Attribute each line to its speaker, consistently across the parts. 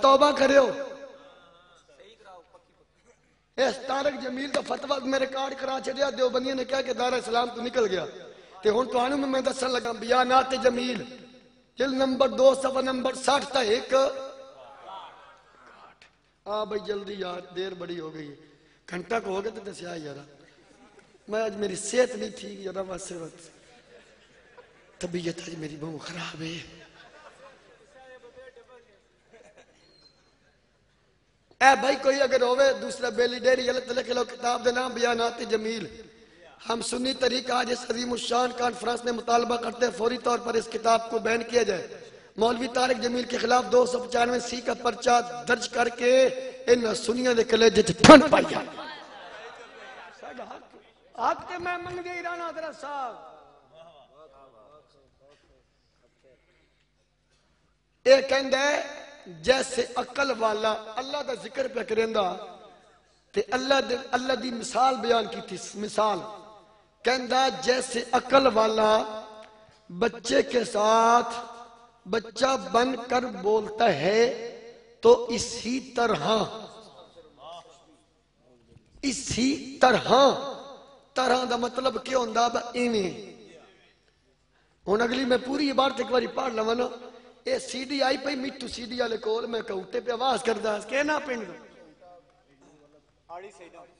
Speaker 1: توبہ کرے ہو اس طارق جمیل کا فتوہ میں ریکارڈ کرا چھڑیا دیوبندیوں نے کہا کہ دار اسلام تو نکل گیا تے ہن تانوں میں دسن لگا بیانات جمیل جلد نمبر 2 صفحہ نمبر 60 تا ایک بھائی جلدی یار دیر بڑی ہو گئی گھنٹہ کو ہو گیا تو دسیا یار میں آج میری صحت نہیں تھی یار واسے وقت طبیعت آج میری بہت خراب ہے اے بھائی کوئی اگر ہوئے دوسرا بیلی ڈیری غلط لکھ لو کتاب دے نام بیانات جمیل ہم سنی طریقہ آج اس عظیم الشان کانفرنس میں مطالبہ کرتے ہیں فوری طور پر اس کتاب کو بین کیا جائے مولوی طارق جمیل کے خلاف 295 سی کا پرچہ درج کر کے ان سنیاں دے کلیجے پھن پائی جائے حق تے میں منگ گئی رانا حضرت صاحب اے کہندہ ہے جیسے عقل والا اللہ دا ذکر پہ کرندہ تے اللہ دی مثال بیان کی تھی مثال کہندہ جیسے عقل والا بچے کے ساتھ بچہ بن کر بولتا ہے تو اسی طرح دا مطلب کیا ہوندہ با ایویں ہون اگلی میں پوری عبارت ایک باری پڑھ لوں نا اے سی ڈی آئی پہ میٹو سی ڈی آلے کول میں کہوٹے پہ آواز کردہ کہنا پینڈ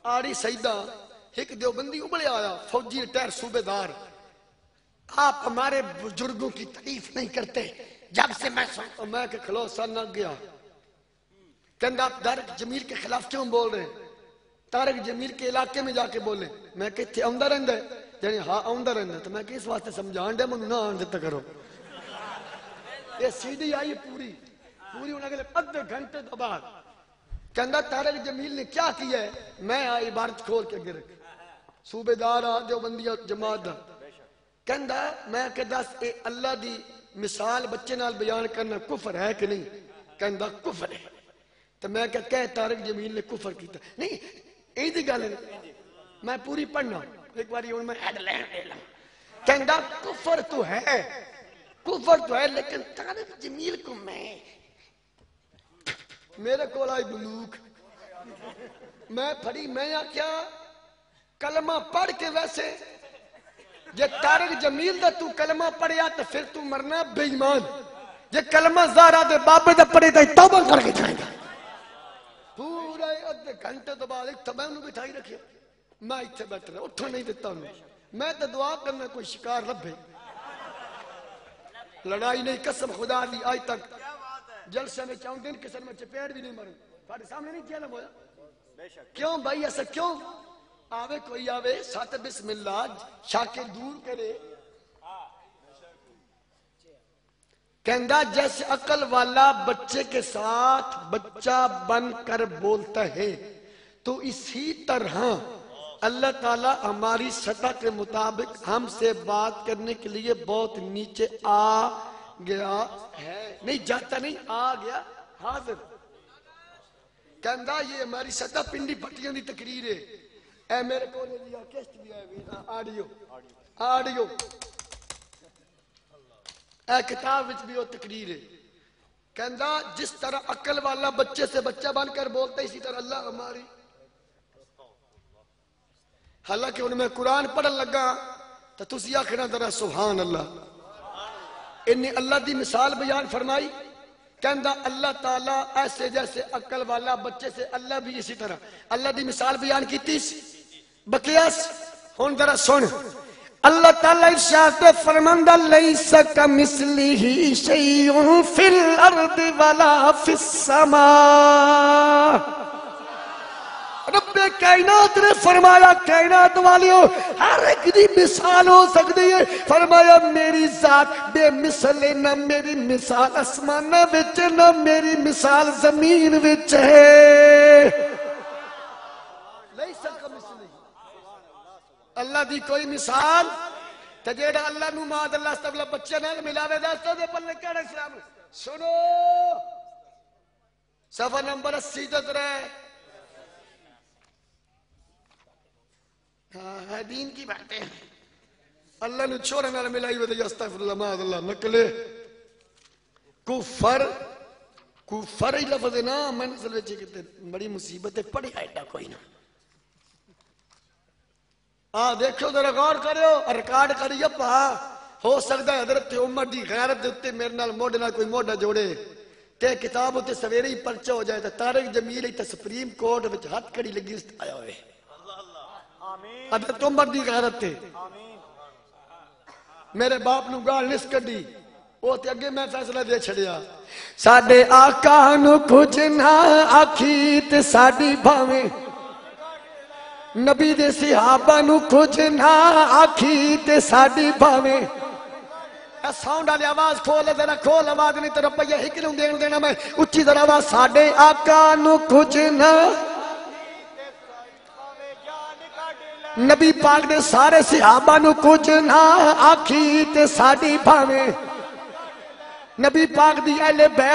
Speaker 1: آڑی سیدہ ایک دیوبندی ابڑے آیا فوجی ریٹائر صوبے دار آپ ہمارے بزرگوں کی تعریف نہیں کرتے جب سے میں کہ کھلوسا نہ گیا کہندہ آپ طارق جمیل کے خلاف کیوں بول رہے ہیں طارق جمیل کے علاقے میں جا کے بولیں میں کہتے آمدہ رہندہ ہے یعنی ہاں آمدہ رہندہ ہے تو میں کہ اس واسطے سمجھان دے منو نہ آن دیتا کرو یہ سیدھی آئی پوری انہیں اگلے 10 گھنٹے تو بعد کہندہ طارق جمیل نے کیا کیا ہے میں آئی عبارت کھول کے گرک صوبے دارہ دیوبندیہ جماعت دا کہندہ میں کہ دس اے اللہ دی مثال بچے نال بیان کرنا کفر ہے کہ نہیں کہندہ کفر ہے تو میں کہ طارق جمیل نے کفر کیتا نہیں اے دی گالے میں پوری پڑھنا ایک باری ان میں ہیڈ لائن دے لوں کہندہ کفر تو ہے لیکن طارق جمیل کو میرے کو لائی بلوک میں پھڑی میں کیا کلمہ پڑھ کے ویسے جے طارق جمیل دا تو کلمہ پڑھیا تو پھر تو مرنا بے ایمان جے کلمہ زہرا دے بابے دا پڑھے دا توبہ کر کے جائیں گا پورا 10 گھنٹے تو بعد ایک تباہ انہوں بٹھائی رکھے میں اتھے بیٹھ رہا اٹھا نہیں دیتا ہوں میں تو دعا کرنا کوئی شکار لبھے لڑائی نہیں قسم خدا دی آج تک جلسہ میں چاہوں دن کسر میں چپیڑ بھی نہیں مروں پھاڑے سامنے نہیں کیا لگا کیوں بھائی ایسا کیوں آوے کوئی آوے ساتھ بسم اللہ شاکے دور کرے کہندہ جیسے عقل والا بچے کے ساتھ بچہ بن کر بولتا ہے تو اسی طرح اللہ تعالیٰ ہماری سطح کے مطابق ہم سے بات کرنے کے لیے بہت نیچے آ گیا ہے نہیں جاتا نہیں آ گیا حاضر کہندہ یہ ہماری سطح پنڈی پٹیاں دی تقریر ہے اے میرے کو نے دیا کیسٹ بھی آئے آڈیو اے کتاب وچ بھی وہ تقریر ہے کہندہ جس طرح عقل والا بچے سے بچہ بن کر بولتا ہے اسی طرح اللہ ہماری حالانکہ انہیں میں قرآن پڑھن لگا تو تسی آخرہ ذرا سبحان اللہ انہیں اللہ دی مثال بیان فرمائی کہندہ اللہ تعالیٰ ایسے جیسے عقل والا بچے سے اللہ بھی اسی طرح اللہ دی مثال بیان کی تیس بقیاس ہون ذرا سن اللہ تعالیٰ ارشاد فرماندہ لیس کمثلہ شیء فی الارض ولا فی السماء رب کائنات نے فرمایا کائنات والیوں ہر ایک دی مثال ہو سکتی ہے فرمایا میری ذات بے مثل نہ میری مثال اسمانہ وچ نہ میری مثال زمین وچ ہے لیس کمثلہ اللہ دی کوئی مثال تجیڑا اللہ نو ماد اللہ استغفر بچے نال ملاوے دستا دے پلے کہڑا اسلام سنو صفحہ نمبر 80 تک رہے ہاں دین کی باتیں اللہ نے چھوڑے نال ملائی ودی استغفر اللہ ماد اللہ نکلے کفر کفر ہی لفظ ہے نا میں نسل وچے کہتے بڑی مصیبت ہے پڑھے ایڈا کوئی نہ دیکھو ذرا غور کرو ریکارڈ کریے پا ہو سکتا ہے حضرت عمر دی غیرت دے اتے میرے نال موڈے نال کوئی موڈا جوڑے تے کتاب ہوتے سویرے ہی پرچہ ہو جائے طارق جمیل تے سپریم کورٹ وچ ہاتھ کڑی لگی اس آیا ہوئے حضرت عمر دی غیرت تے میرے باپ نو گال نس کڈی وہ تے اگے میں فیصلہ دے چھڑیا ساڈے آقا نو کچھ نہ آکھی تے ساڈی بھاویں نبی دے صحابہ نو کچھ نہ آکھی تے ساڈی بھاویں ساؤنڈ والی آواز کھول ذرا کھول آواز نہیں تو روپیہ ہک نوں دین دینا میں اچھی ذرا آواز ساڈے آقا نو کچھ نہ نبی پاک دے سارے صحابہ نو کچھ نہ آکھی تے ساڈی بھاویں نبی پاک دی اہل بیت